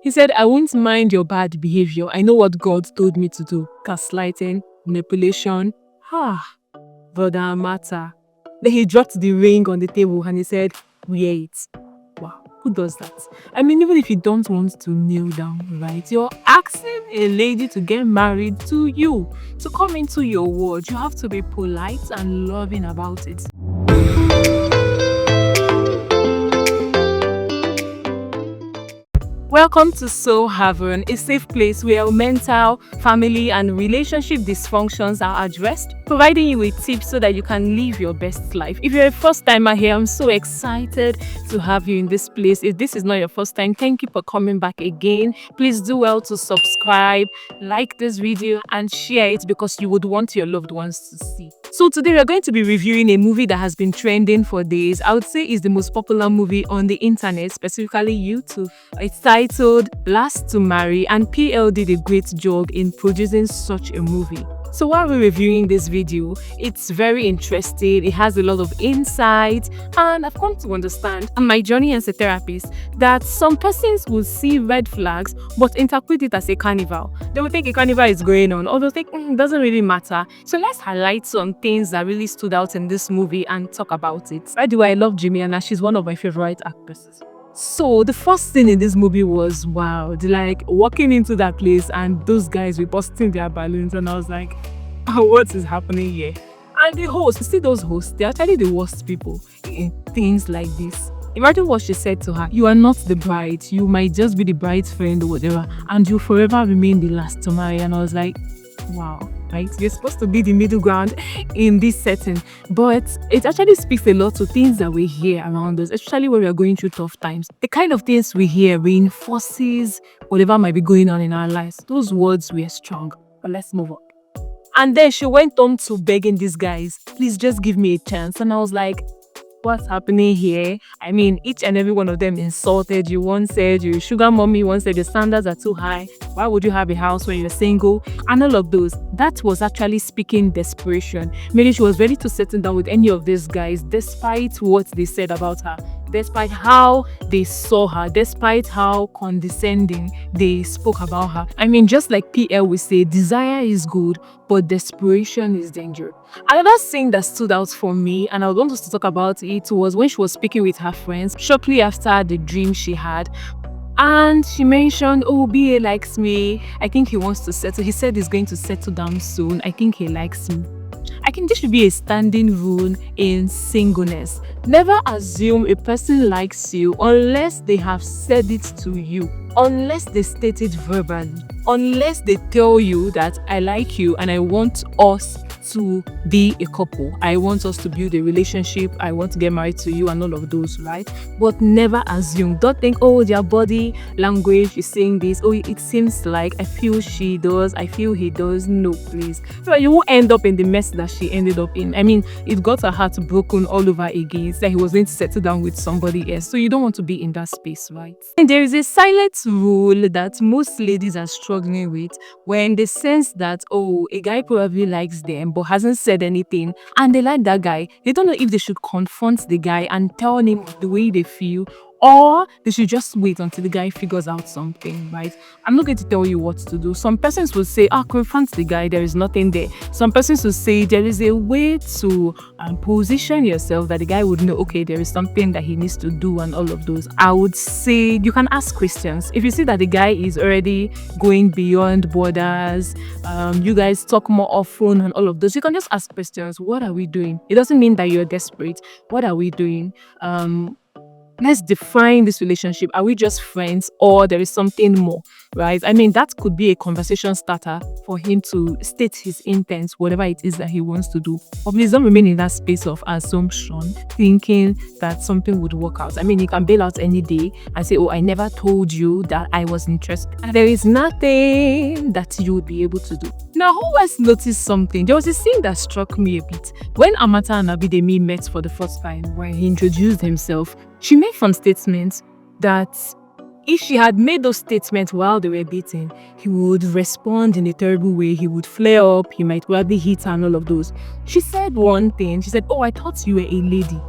He said, I won't mind your bad behavior. I know what God told me to do. Gaslighting, manipulation. Brother matter. Then he dropped the ring on the table and he said, wear it. Wow, who does that? I mean, even if you don't want to kneel down, right? You're asking a lady to get married to you, to come into your world. You have to be polite and loving about it. Welcome to Soule Haven, a safe place where mental, family, and relationship dysfunctions are addressed, providing you with tips so that you can live your best life. If you're a first-timer here, I'm so excited to have you in this place. If this is not your first time, thank you for coming back again. Please do well to subscribe, like this video, and share it because you would want your loved ones to see. So today we're going to be reviewing a movie that has been trending for days. I would say it's the most popular movie on the internet, specifically YouTube. It's titled Last to Marry, and PL did a great job in producing such a movie. So while we're reviewing this video, it's very interesting. It has a lot of insight, and I've come to understand on my journey as a therapist that some persons will see red flags but interpret it as a carnival. They will think a carnival is going on, or they'll think it doesn't really matter. So let's highlight some things that really stood out in this movie and talk about it. By the way, I love Jimmy, she's one of my favorite actresses. So the first thing in this movie was, wow, like walking into that place and those guys were busting their balloons, and I was like, oh, what is happening here? And the host, you see those hosts, they're actually the worst people in things like this. Imagine what she said to her. You are not the bride. You might just be the bride's friend or whatever, and you forever remain the last to marry. And I was like, wow, right? You're supposed to be the middle ground in this setting. But it actually speaks a lot to things that we hear around us, especially when we are going through tough times. The kind of things we hear reinforces whatever might be going on in our lives. Those words were strong. But let's move on. And then she went on to begging these guys, please just give me a chance. And I was like, what's happening here? I mean, each and every one of them insulted you. One said you're a sugar mommy. One said your standards are too high. Why would you have a house when you're single? And all of those. That was actually speaking desperation. Maybe she was ready to settle down with any of these guys despite what they said about her, despite how they saw her, despite how condescending they spoke about her. I mean, just like PL will say, desire is good, but desperation is dangerous. Another thing that stood out for me, and I want us to talk about it, was when she was speaking with her friends shortly after the dream she had. And she mentioned, oh, BA likes me. I think he wants to settle. He said he's going to settle down soon. I think he likes me. I think this should be a standing rule in singleness. Never assume a person likes you unless they have said it to you, unless they state it verbally, unless they tell you that I like you and I want us to be a couple. I want us to build a relationship. I want to get married to you and all of those, right? But never assume. Don't think, oh, their body language is saying this. Oh, it seems like I feel she does. I feel he does. No, please. So you won't end up in the mess that she ended up in. I mean, it got her heart broken all over again. That he was going to settle down with somebody else. So you don't want to be in that space, right? And there is a silent rule that most ladies are struggling with when they sense that, oh, a guy probably likes them but hasn't said anything, and they like that guy. They don't know if they should confront the guy and tell him the way they feel, or they should just wait until the guy figures out something, right? I'm not going to tell you what to do. Some persons will say, confront the guy, there is nothing there. Some persons will say there is a way to position yourself that the guy would know, okay, there is something that he needs to do and all of those. I would say you can ask questions. If you see that the guy is already going beyond borders, you guys talk more often and all of those, you can just ask questions. What are we doing? It doesn't mean that you're desperate. What are we doing? Let's define this relationship. Are we just friends, or there is something more, right? I mean, that could be a conversation starter for him to state his intent, whatever it is that he wants to do. But please don't remain in that space of assumption, thinking that something would work out. I mean, you can bail out any day and say, oh, I never told you that I was interested. And there is nothing that you would be able to do. Now, who else noticed something? There was a scene that struck me a bit. When Amata and Abidemi met for the first time, when he introduced himself, she made some statements that if she had made those statements while they were beating, he would respond in a terrible way. He would flare up. He might probably hit her and all of those. She said one thing. She said, oh, I thought you were a lady.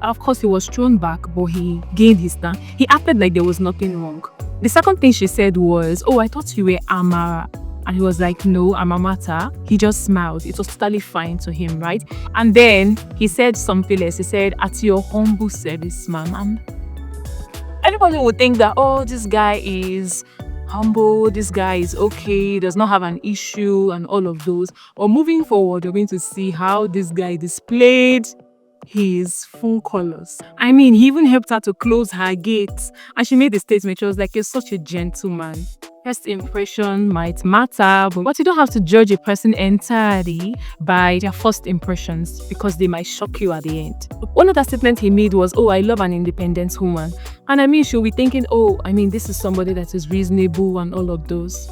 Of course, he was thrown back, but he gained his stand. He acted like there was nothing wrong. The second thing she said was, "Oh, I thought you were Amara." And he was like, "No, I'm Amata." He just smiled. It was totally fine to him, right? And then he said something else. He said, "At your humble service, ma'am." And anybody would think that, oh, this guy is humble, this guy is okay, does not have an issue and all of those. Or moving forward, you're going to see how this guy displayed his full colors. I mean, he even helped her to close her gates. And she made the statement, she was like, "You're such a gentleman. First impression might matter, but you don't have to judge a person entirely by their first impressions because they might shock you at the end." One of the statements he made was, "Oh, I love an independent woman." And I mean, she'll be thinking, oh, I mean, this is somebody that is reasonable and all of those.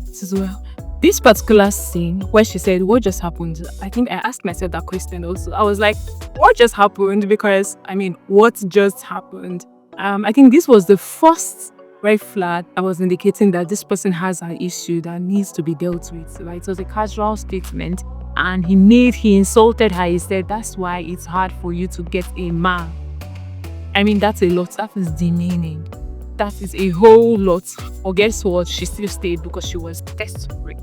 As well. This particular scene where she said, "What just happened?" I think I asked myself that question also. I was like, what just happened? Because, I mean, what just happened? I think this was the first red flag that was indicating that this person has an issue that needs to be dealt with, right? It was a casual statement, and he insulted her. He said, "That's why it's hard for you to get a man." I mean, that's a lot. That is demeaning. That is a whole lot. Or guess what? She still stayed because she was desperate,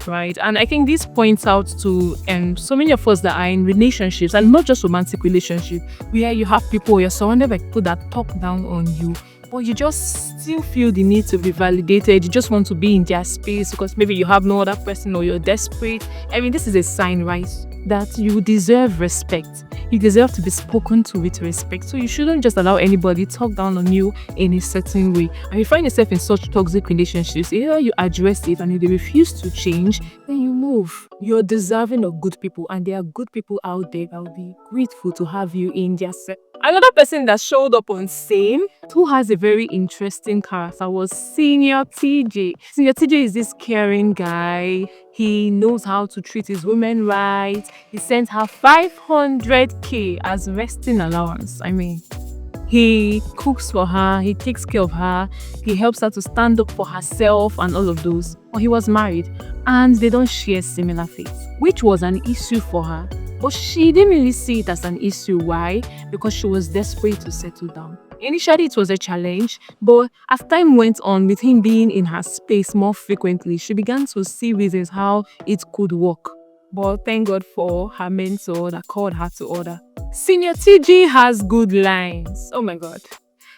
right? And I think this points out to so many of us that are in relationships, and not just romantic relationships, where you have people, you're surrounded by people that talk down on you, but you just still feel the need to be validated. You just want to be in their space because maybe you have no other person or you're desperate. I mean, this is a sign, right, that you deserve respect. You deserve to be spoken to with respect. So you shouldn't just allow anybody to talk down on you in a certain way. And you find yourself in such toxic relationships, either you address it and if they refuse to change, then you move. You're deserving of good people, and there are good people out there that will be grateful to have you in their set. Another person that showed up on scene who has a very interesting character was Senior TJ. Senior TJ is this caring guy. He knows how to treat his women right. He sent her 500k as resting allowance. I mean, he cooks for her, he takes care of her, he helps her to stand up for herself and all of those. But he was married and they don't share similar faiths, which was an issue for her. But she didn't really see it as an issue. Why? Because she was desperate to settle down. Initially, it was a challenge, but as time went on, with him being in her space more frequently, she began to see reasons how it could work. But thank God for her mentor that called her to order. Senior TG has good lines. Oh my God.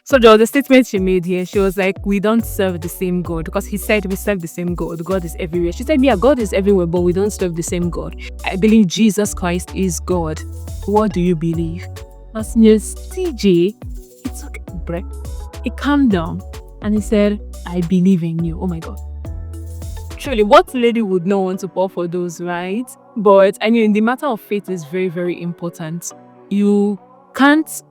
So there was a statement she made here. She was like, "We don't serve the same God," because he said we serve the same God. God is everywhere. She said, "Yeah, God is everywhere, but we don't serve the same God. I believe Jesus Christ is God. What do you believe?" Now, Senior TJ, he took a breath. He calmed down and he said, "I believe in you." Oh my God. Truly, what lady would not want to fall for those, right? But I mean, the matter of faith is very, very important. You can't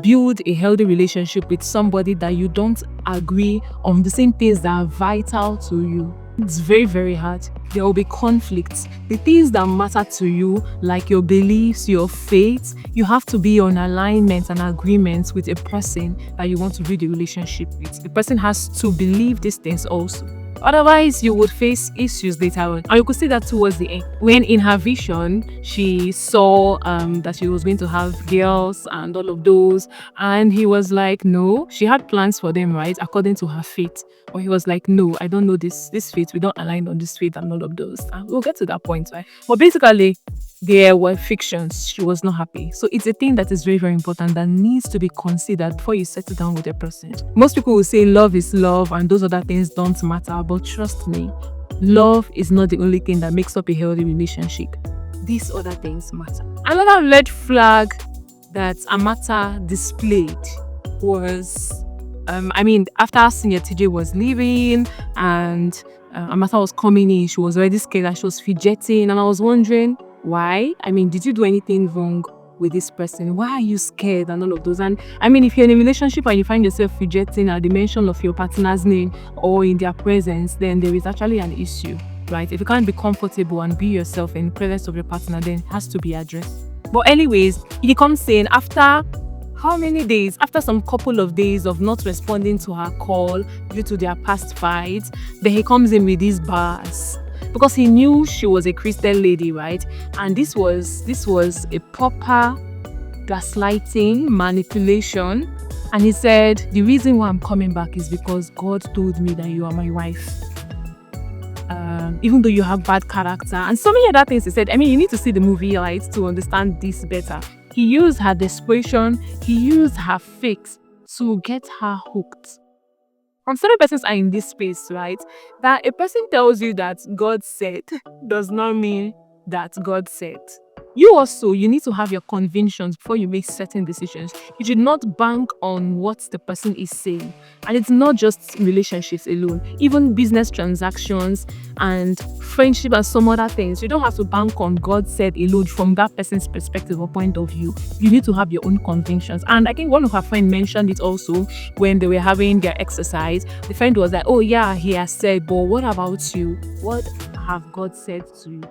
build a healthy relationship with somebody that you don't agree on the same things that are vital to you. It's very, very hard. There will be conflicts. The things that matter to you, like your beliefs, your faith, you have to be on alignment and agreement with a person that you want to build a relationship with. The person has to believe these things also. Otherwise, you would face issues later on. And you could see that towards the end. When in her vision, she saw that she was going to have girls and all of those. And he was like, no. She had plans for them, right? According to her faith. But he was like, no, I don't know this faith. We don't align on this faith and all of those. And we'll get to that point, right? But basically, there were fictions. She was not happy. So it's a thing that is very, very important that needs to be considered before you settle down with a person. Most people will say love is love and those other things don't matter. But trust me, love is not the only thing that makes up a healthy relationship. These other things matter. Another red flag that Amata displayed was, after Senior TJ was leaving and Amata was coming in, she was already scared and she was fidgeting. And I was wondering, why? Did you do anything wrong with this person? Why are you scared and all of those? And if you're in a relationship and you find yourself fidgeting at the mention of your partner's name or in their presence, then there is actually an issue, right? If you can't be comfortable and be yourself in the presence of your partner, then it has to be addressed. But anyways, he comes in after how many days? After some couple of days of not responding to her call due to their past fights, then he comes in with these bars. Because he knew she was a Christian lady, right? And this was a proper gaslighting, manipulation. And he said, the reason why I'm coming back is because God told me that you are my wife. Even though you have bad character and so many other things he said. I mean, you need to see the movie, right, to understand this better. He used her desperation, he used her faith to get her hooked. From certain persons are in this space, right, that a person tells you that God said does not mean that God said. You also, you need to have your convictions before you make certain decisions. You should not bank on what the person is saying. And it's not just relationships alone, even business transactions and friendship and some other things. You don't have to bank on God said alone from that person's perspective or point of view. You need to have your own convictions. And I think one of her friends mentioned it also when they were having their exercise. The friend was like, oh yeah, he has said, but what about you? What have God said to you?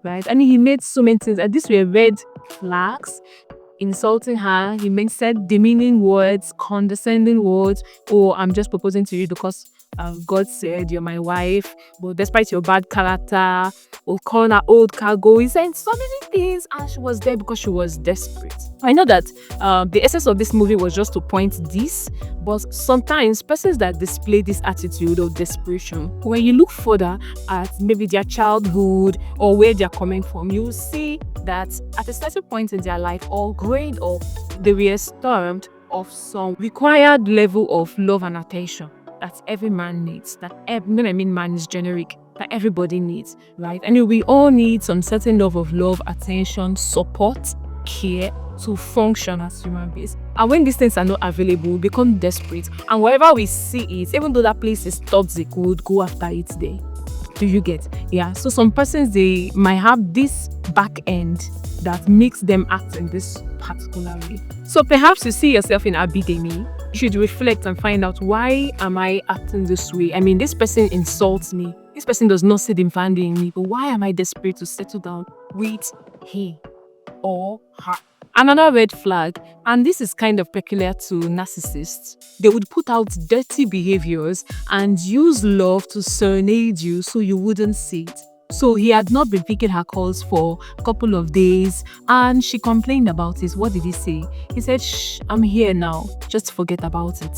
Right? And he made so many things, and these were red flags, insulting her. He said demeaning words, condescending words. Oh, I'm just proposing to you because God said you're my wife, but despite your bad character, or calling her old cargo. He said so many things, and she was there because she was desperate. I know that the essence of this movie was just to point this, but sometimes persons that display this attitude of desperation, when you look further at maybe their childhood or where they're coming from, you will see that at a certain point in their life or growing up, they were starved of some required level of love and attention that every man needs. When I mean man is generic, that everybody needs, right? And we all need some certain level of love, attention, support, care to function as human beings. And when these things are not available, we become desperate. And wherever we see it, even though that place is toxic, we would go after it there. Do you get? Yeah. So some persons, they might have this back end that makes them act in this particular way. So perhaps you see yourself in Abidemi, you should reflect and find out, why am I acting this way? I mean, this person insults me. This person does not see the value in me, but why am I desperate to settle down with he or her? Another red flag, and this is kind of peculiar to narcissists, they would put out dirty behaviors and use love to serenade you so you wouldn't see it. So he had not been picking her calls for a couple of days, and she complained about it. What did he say? He said, shh, I'm here now. Just forget about it.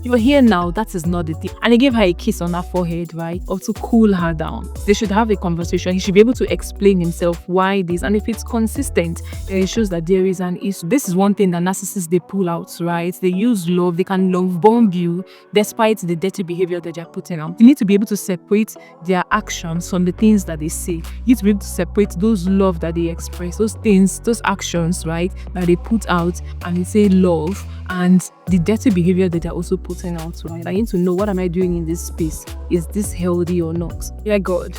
You're here now, that is not the thing. And he gave her a kiss on her forehead, right? Or to cool her down. They should have a conversation. He should be able to explain himself why this. And if it's consistent, then it shows that there is an issue. This is one thing that narcissists, they pull out, right? They use love. They can love bomb you despite the dirty behavior that they're putting out. You need to be able to separate their actions from the things that they say. You need to be able to separate those love that they express, those things, those actions, right, that they put out and they say love, and the dirty behavior that they're also putting out, right? I need to know, what am I doing in this space? Is this healthy or not? Yeah, God.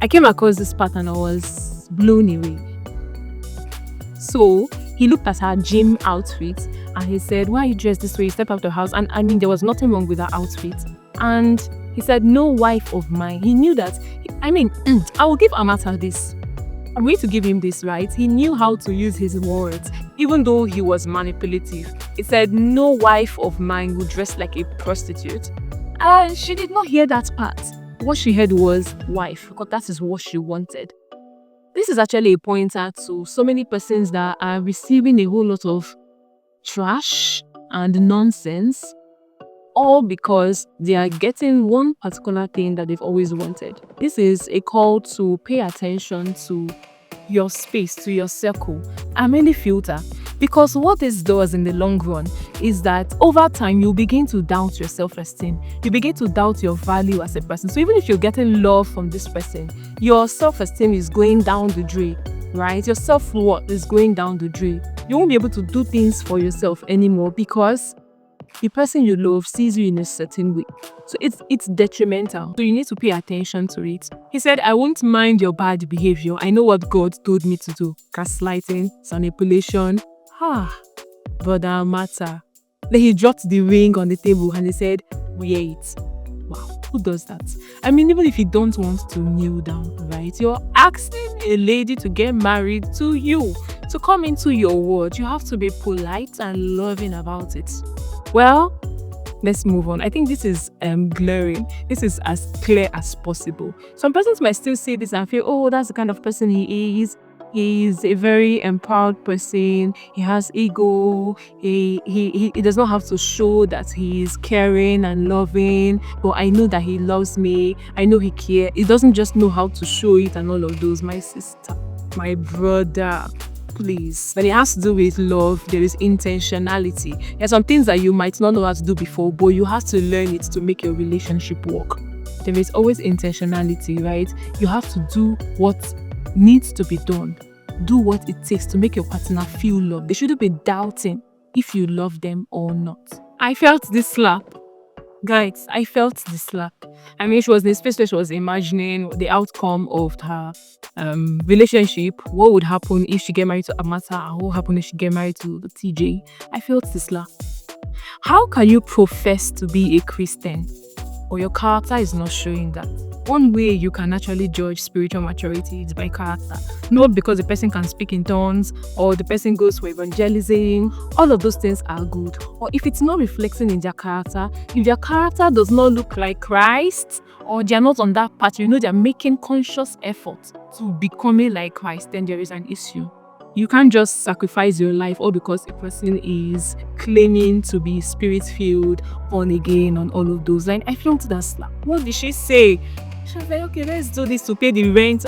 I came across this pattern and I was blown away. So he looked at her gym outfit and he said, why are you dressed this way? You step out of the house. And I mean, there was nothing wrong with her outfit. And he said, no wife of mine. He knew that. I mean, I will give Amata this. I'm going to give him this, right? He knew how to use his words, even though he was manipulative. He said, no wife of mine would dress like a prostitute. And she did not hear that part. What she heard was wife, because that is what she wanted. This is actually a pointer to so many persons that are receiving a whole lot of trash and nonsense, all because they are getting one particular thing that they've always wanted. This is a call to pay attention to your space, to your circle, and mainly filter. Because what this does in the long run is that over time, you begin to doubt your self-esteem. You begin to doubt your value as a person. So even if you're getting love from this person, your self-esteem is going down the drain, right? Your self-worth is going down the drain. You won't be able to do things for yourself anymore because the person you love sees you in a certain way. So it's detrimental. So you need to pay attention to it. He said, I won't mind your bad behavior. I know what God told me to do. Gaslighting, manipulation. Brother matter. Then he dropped the ring on the table and he said, wear it. Wow, who does that? I mean, even if you don't want to kneel down, right? You're asking a lady to get married to you, to come into your world. You have to be polite and loving about it. Well, let's move on. I think this is glaring. This is as clear as possible. Some persons might still say this and feel, oh, that's the kind of person he is. He's a very empowered person. He has ego. He does not have to show that he is caring and loving, but I know that he loves me. I know he cares. He doesn't just know how to show it and all of those. My sister, my brother, please. When it has to do with love, there is intentionality. There are some things that you might not know how to do before, but you have to learn it to make your relationship work. There is always intentionality, right? You have to do what needs to be done. Do what it takes to make your partner feel loved. They shouldn't be doubting if you love them or not. I felt this slap. Guys, I felt the slap. I mean, she was in a space where she was imagining the outcome of her relationship. What would happen if she get married to Amata, and what would happen if she get married to the TJ? I felt the slap. How can you profess to be a Christian, or your character is not showing that? One way you can actually judge spiritual maturity is by character. Not because the person can speak in tongues or the person goes for evangelism. All of those things are good. Or if it's not reflecting in their character, if their character does not look like Christ, or they're not on that path, they're making conscious effort to becoming like Christ, then there is an issue. You can't just sacrifice your life all because a person is claiming to be spirit-filled, born again, and all of those. Like, I felt that slap. What did she say? She was like, okay, let's do this to pay the rent.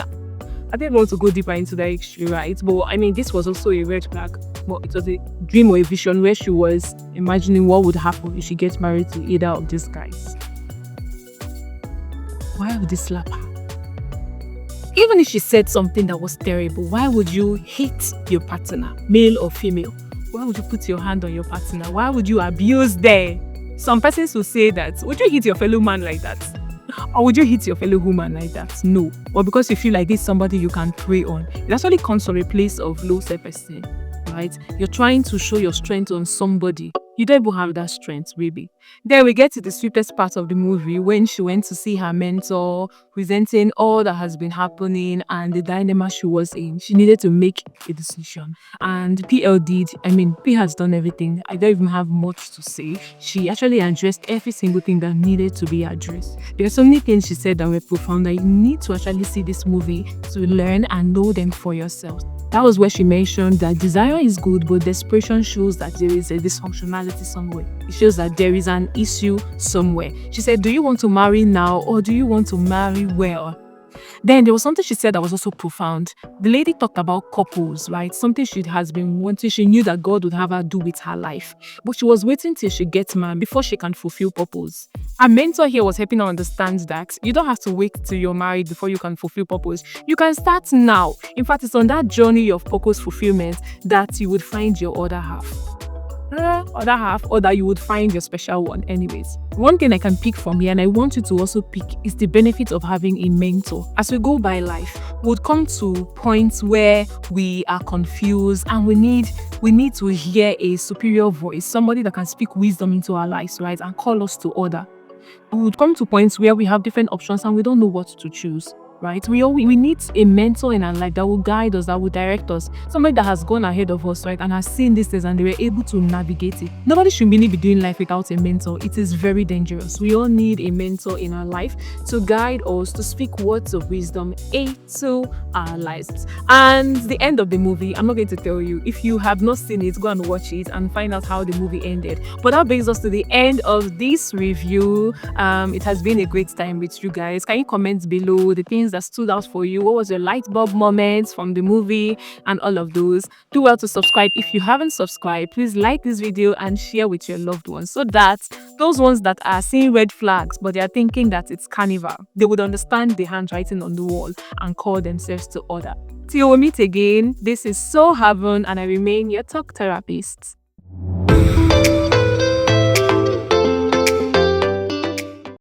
I didn't want to go deeper into that issue, right? But I mean, this was also a red flag. But it was a dream or a vision where she was imagining what would happen if she gets married to either of these guys. Why would they slap her? Even if she said something that was terrible, why would you hit your partner, male or female? Why would you put your hand on your partner? Why would you abuse them? Some persons will say that, would you hit your fellow man like that? Or would you hit your fellow woman like that? No. Or because you feel like this is somebody you can prey on. It actually comes from a place of low self-esteem, right? You're trying to show your strength on somebody. You don't even have that strength, really. Then we get to the sweetest part of the movie when she went to see her mentor, presenting all that has been happening and the dilemma she was in. She needed to make a decision. And PL did. I mean, P has done everything. I don't even have much to say. She actually addressed every single thing that needed to be addressed. There are so many things she said that were profound that you need to actually see this movie to learn and know them for yourself. That was where she mentioned that desire is good, but desperation shows that there is a dysfunctionality somewhere. It shows that there is an issue somewhere. She said, do you want to marry now or do you want to marry well? Then there was something she said that was also profound. The lady talked about couples, right? Something she has been wanting. She knew that God would have her do with her life. But she was waiting till she gets married before she can fulfill purpose. Her mentor here was helping her understand that you don't have to wait till you're married before you can fulfill purpose. You can start now. In fact, it's on that journey of purpose fulfillment that you would find your other half. Or that you would find your special one. Anyways, one thing I can pick from here, and I want you to also pick, is the benefit of having a mentor. As we go by life, we'll come to points where we are confused and we need to hear a superior voice, somebody that can speak wisdom into our lives, right, and call us to order. We would come to points where we have different options and we don't know what to choose. Right? We need a mentor in our life that will guide us, that will direct us. Somebody that has gone ahead of us, right, and has seen these things and they were able to navigate it. Nobody should really be doing life without a mentor. It is very dangerous. We all need a mentor in our life to guide us, to speak words of wisdom into our lives. And the end of the movie, I'm not going to tell you. If you have not seen it, go and watch it and find out how the movie ended. But that brings us to the end of this review. It has been a great time with you guys. Can you comment below the things that stood out for you? What was your light bulb moments from the movie and all of those? Do well to subscribe. If you haven't subscribed, please like this video and share with your loved ones so that those ones that are seeing red flags but they are thinking that it's carnival, they would understand the handwriting on the wall and call themselves to order. Till we meet again, this is Soule Haven and I remain your talk therapist.